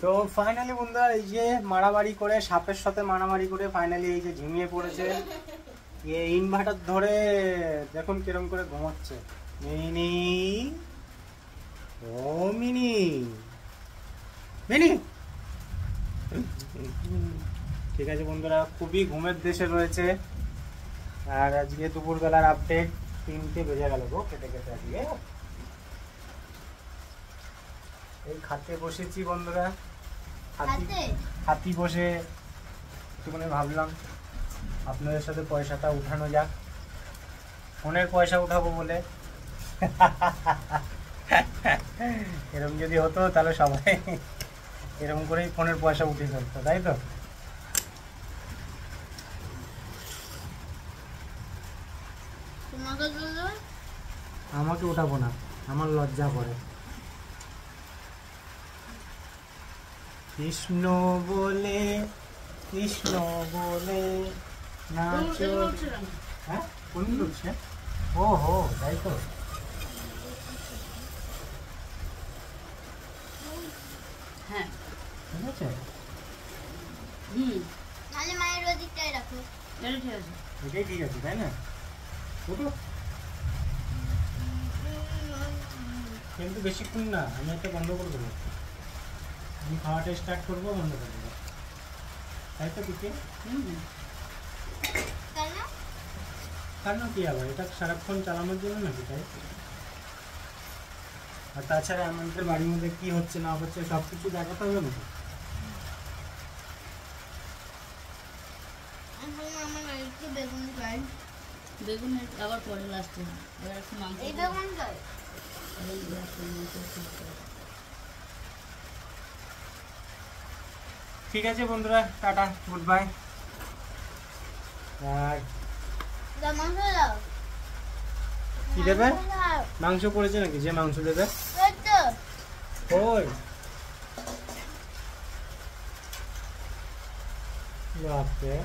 তো ফাইনালি বন্ধুরা এই যে মারামারি করে সাপের সাথে মারামারি করে ফাইনালি এই যে ঝিমিয়ে পড়েছে। এই ইনভার্টার ধরে দেখুন কিরম করে ঘুমাচ্ছে। মিনি ও মিনি মিনি। ঠিক আছে বন্ধুরা, খুবই ঘুমের দেশে রয়েছে। আর আজকে দুপুরবেলার আপডেট 3টে বেজে গেল গো কেটে কেটে। আজকে এই খাতে বসেছি বন্ধুরা, হাতি বসে একটুখানি ভাবলাম আপনাদের সাথে পয়সাটা উঠানো যাক, ফোনের পয়সা উঠাবো বলে। এরকম যদি হতো তাহলে সবাই এরকম করেই ফোনের পয়সা উঠে ফেলতো, তাই তো? আমাকে উঠাবো না, আমার লজ্জা করে। কৃষ্ণ বলে কৃষ্ণ বলে নাচো। হ্যাঁ কোন উঠছে? ও হো, তাই তো। হ্যাঁ ঠিক আছে। তাহলে মায়ের ওদিকটাই রাখো। এটা ঠিক আছে, এটাই ঠিক আছে, তাই না? ওঠো। কিন্তু বেশিক্ষণ না, আমি একটা বন্ধ করে দেবো। আমি খাওয়াটা স্টার্ট করবো, বন্ধ করে দেবো, তাই তো? পিকে কেন কি আবার এটা সারাক্ষণ চালানোর জন্য নাকি? তাই। আর তাছাড়া আমাদের বাড়ির মধ্যে কি হচ্ছে না হচ্ছে সব কিছু দেখাতে হবে নাকি? বেগুন আবার পরে লাস্টে এবার একটু মাংস। এই বেগুন চাই। ঠিক আছে বন্ধুরা, টাটা, গুড বাই। আর মাংস দাও। কি দেবে? মাংস পড়েছে নাকি? যে মাংস দেবে ওই বাপরে,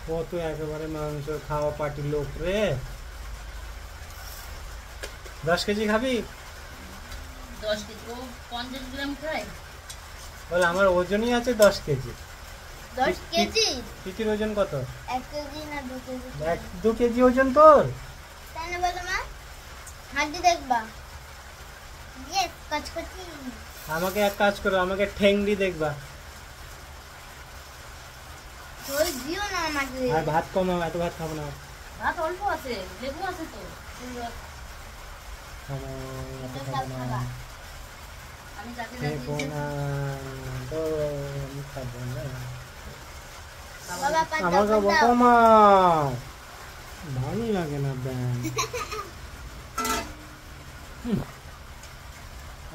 কত একেবারে মাংস খাওয়া পার্টির লোক রে। 10 কেজি খাবি? 10 কেজি ও 50 গ্রাম খায়। বলে আমার ওজনই আছে 10 কেজি। 10 কেজি? পিতির ওজন কত? 1 কেজি না 2 কেজি? 2 কেজি ওজন তোর? তাই না বলো মা? হাড্ডি দেখবা? ইয়েস, কচকচি। আমাকে এক কাজ করো, আমাকে ঠেংড়ি দেখবা। ওই দিও না আমাকে। আর ভাত কমাও, এত ভাত খাবো না। ভাত অল্প আছে, লেবু আছে তো। এত খাবো না। আমি যাকে খেবো না তো, আমি খাবো না। বাবা পাঁচটা আমাকে দাও। কমাও, ভালো লাগে না ব্যান।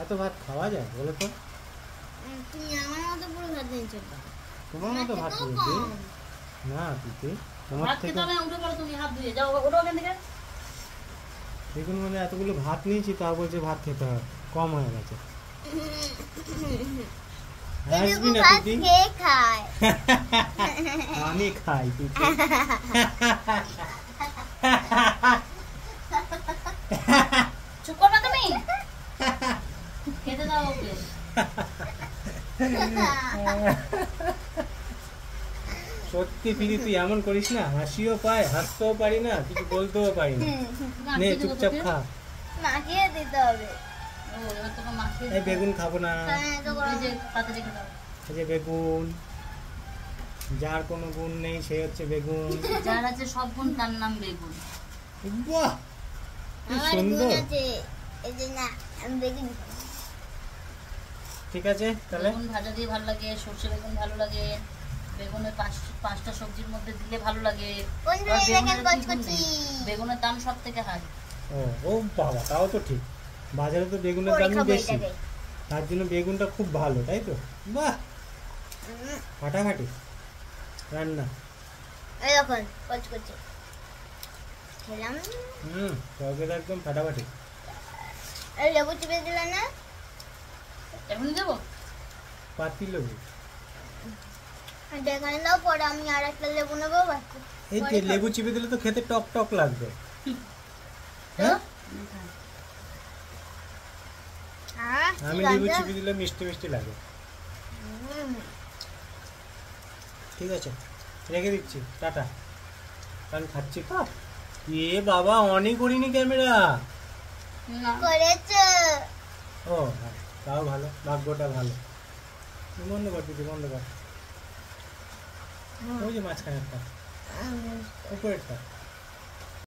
এত ভাত খাওয়া যায় বলো তো? তুমি আমার মতো পুরো ভাত নিয়েছো। তোমার মতো ভাত খেয়েছি না পিতে, তোমার ভাত থেকে। খেতে হবে, উঠে পড়ো তুমি, হাত ধুয়ে যাও, ওঠো ওখান থেকে। দেখুন মানে এতগুলো ভাত নিয়েছি, তা বলছে ভাত খেতে হবে, কম হয়ে গেছে। আসবি না ভাত পিতি? খেয়ে খায়। আমি খাই পিতি। চুপ করবে তুমি, খেতে দাও ওকে। সত্যি পিতি, তুই এমন করিস না, হাসিও পায়, হাসতেও পারি না, কিছু বলতেও পারি না। নে চুপচাপ খা। মাখিয়ে দিতে হবে। ও এবার তোকে মাখিয়ে এই বেগুন খাবো না। এই যে পাতে রেখে দাও। এই যে বেগুন, যার কোনো গুণ নেই সে হচ্ছে বেগুন। যার আছে সব গুণ তার নাম বেগুন। বাহ কি আমার সুন্দর। গুণ আছে, এই যে না আমি বেগুন খাই। ঠিক আছে তাহলে। বেগুন ভাজা দিয়ে ভালো লাগে, সর্ষে বেগুন ভালো লাগে, বেগুনের পাঁচটা সবজির মধ্যে দিলে ভালো লাগে। বন্ধু আর এই দেখেন বেগুনের কি গুণ কচকচি। নেই? বেগুনের দাম সব থেকে হাই। ও ও বাবা, তাও তো ঠিক। বাজারে তো বেগুনের পরে দাম খাবো বেশি, এটাকে। তার জন্য বেগুনটা খুব ভালো, তাই তো? বাহ ফাটাফাটি রান্না। এই দেখুন কচকচি খেলাম। তরকারিটা একদম ফাটাফাটি। এই লেবু চিপে দিলে না? এখন দেবো? পাতি লেবু। দেখানে দাও, পরে আমি আর একটা লেবু নেবো। এই যে লেবু চিপে দিলে তো খেতে টক টক লাগবে। হ্যাঁ আমি লেবু চিপে দিলে মিষ্টি মিষ্টি লাগে। ঠিক আছে, রেখে দিচ্ছি, টাটা। আমি খাচ্ছি পা। এ বাবা, অনই করিনি ক্যামেরা। না করেছো। ও হ্যাঁ, তাও ভালো, ভাগ্যটা ভালো। বন্ধ কর দিদি, বন্ধ কর। ওই যে মাঝখানেরটা, উপরেরটা।